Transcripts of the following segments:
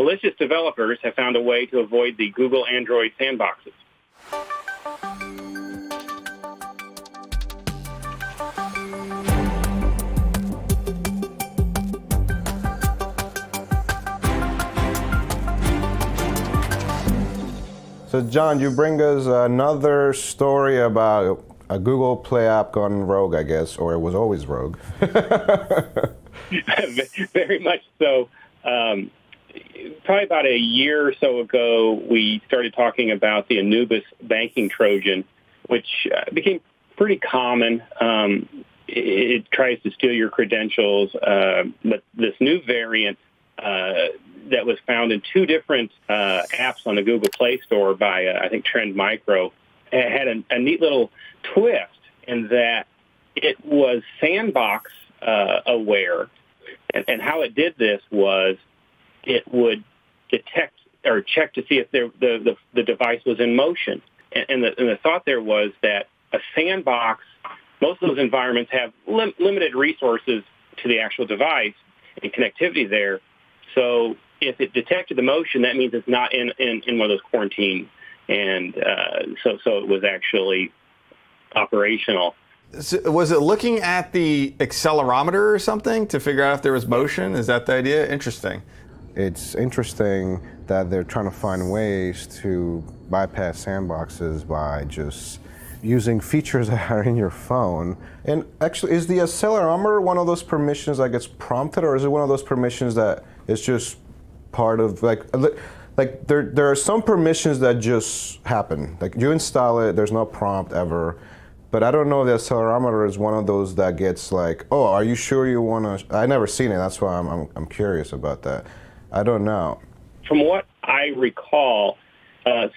malicious developers have found a way to avoid the Google Android sandboxes. So, John, you bring us another story about a Google Play app gone rogue, I guess, or it was always rogue. Very much so. Probably about a year or so ago, we started talking about the Anubis banking Trojan, which became pretty common. It tries to steal your credentials, but this new variant that was found in two different apps on the Google Play Store by, I think, Trend Micro, had a neat little twist in that it was sandbox aware. And how it did this was it would detect or check to see if the device was in motion. And the thought there was that a sandbox, most of those environments have limited resources to the actual device and connectivity there. So if it detected the motion, that means it's not in one of those quarantines. And so it was actually operational. So was it looking at the accelerometer or something to figure out if there was motion? Is that the idea? Interesting. It's interesting that they're trying to find ways to bypass sandboxes by just using features that are in your phone. And actually, is the accelerometer one of those permissions that gets prompted, or is it one of those permissions that is just part of, like there are some permissions that just happen. Like you install it, there's no prompt ever. But I don't know if the accelerometer is one of those that gets like, oh, are you sure you want to? I never seen it. That's why I'm curious about that. I don't know. From what I recall,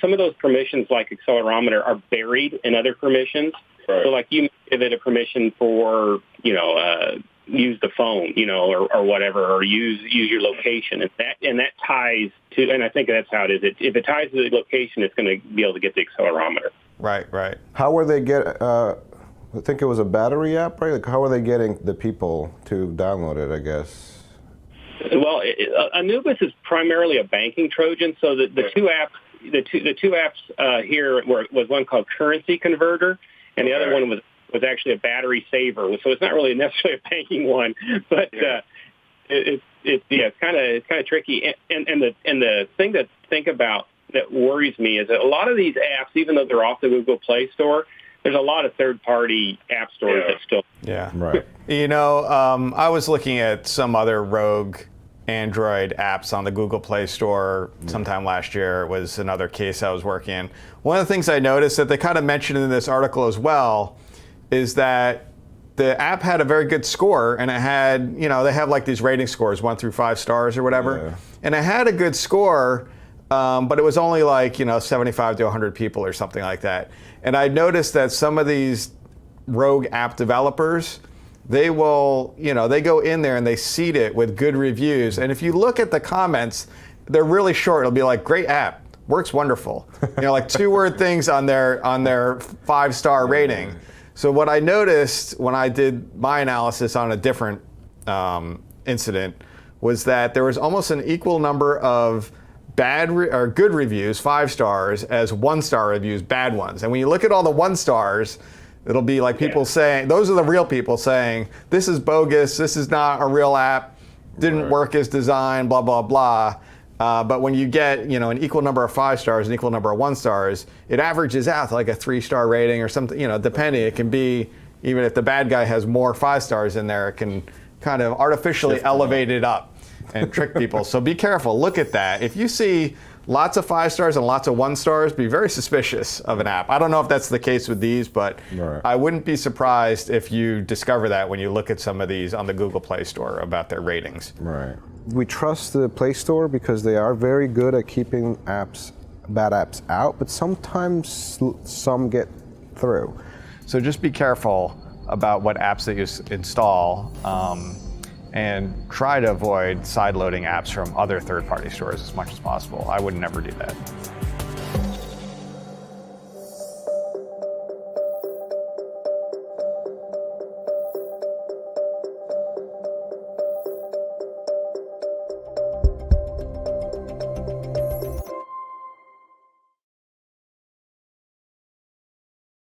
some of those permissions, like accelerometer, are buried in other permissions. Right. So, like you give it a permission for, use the phone, or whatever, or use your location, and that ties to, and I think that's how it is. If it ties to the location, it's going to be able to get the accelerometer. Right. How were they I think it was a battery app, right? Like, how are they getting the people to download it, I guess? Well, Anubis is primarily a banking Trojan, so the two apps here was one called Currency Converter, and the other one was actually a battery saver. So it's not really necessarily a banking one, but it's kind of tricky. And the thing to think about that worries me is that a lot of these apps, even though they're off the Google Play Store, there's a lot of third-party app stores that still. Yeah. Right. I was looking at some other rogue Android apps on the Google Play Store sometime last year. It was another case I was working in. One of the things I noticed that they kind of mentioned in this article as well is that the app had a very good score, and it had, they have like these rating scores, 1 through 5 stars or whatever. Yeah. And it had a good score, but it was only like, 75 to 100 people or something like that. And I noticed that some of these rogue app developers, they will, they go in there and they seed it with good reviews. And if you look at the comments, they're really short. It'll be like, great app, works wonderful. Like 2-word things on their 5-star rating. So what I noticed when I did my analysis on a different incident was that there was almost an equal number of bad or good reviews, 5 stars, as 1-star reviews, bad ones. And when you look at all the 1 stars, it'll be like people saying, those are the real people saying, this is bogus, this is not a real app, didn't work as designed, blah, blah, blah. But when you get, an equal number of 5 stars, an equal number of 1 stars, it averages out to like a 3-star rating or something, depending. It can be, even if the bad guy has more 5 stars in there, it can kind of artificially elevate it up and trick people. So be careful, look at that. If you see lots of 5 stars and lots of 1 stars, be very suspicious of an app. I don't know if that's the case with these, but I wouldn't be surprised if you discover that when you look at some of these on the Google Play Store about their ratings. Right. We trust the Play Store because they are very good at keeping bad apps out, but sometimes some get through. So just be careful about what apps that you install, and try to avoid sideloading apps from other third-party stores as much as possible. I would never do that.